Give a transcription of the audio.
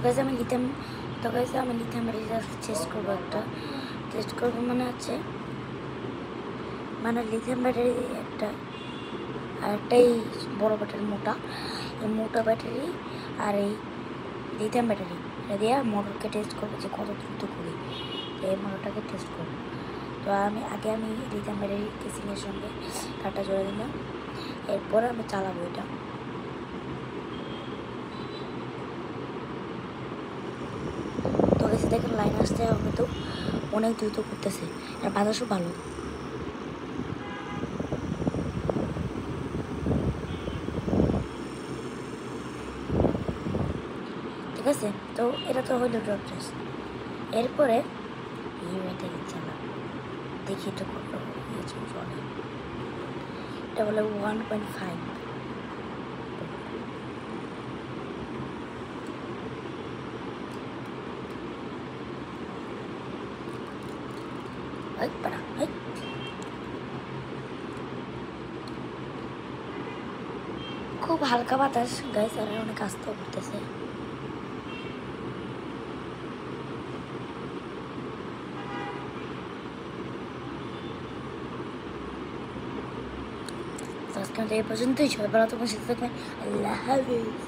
Guys আমি lithium ব্যাটারিটা test করবো মানে আছে, মানে লিথিয়াম ব্যাটারি একটা আর একটাই বড় ব্যাটারি মোটা ব্যাটারি আর এই লিথিয়াম ব্যাটারি এটা দিয়ে মোটরকে টেস্ট করবো যে কত দ্রুত করি, এই মোটরটাকে টেস্ট করবো। তো আমি লিথিয়াম ব্যাটারি কেসিংয়ের সঙ্গে তারটা জোড়া দিলাম, এরপর আমি চালাবো এটা। তো এসে দেখেন লাইন আসতে হবে, তো অনেক দ্রুত করতেছে আর বাতাসও ভালো। ঠিক আছে, তো এটা তো হইলো ড্রপ টেস্ট। এরপরে এই ব্যাটারি চালাবো, দেখি তো কত চলে। এটা বলে 1.5। খুব হালকা বাতাস গাইস, আর অনেক আস্তে করতেছে। আজকে এই পর্যন্তই, সবাই ভালো থাকবেন, সুস্থ থাকবেন, আল্লাহ হাফেজ।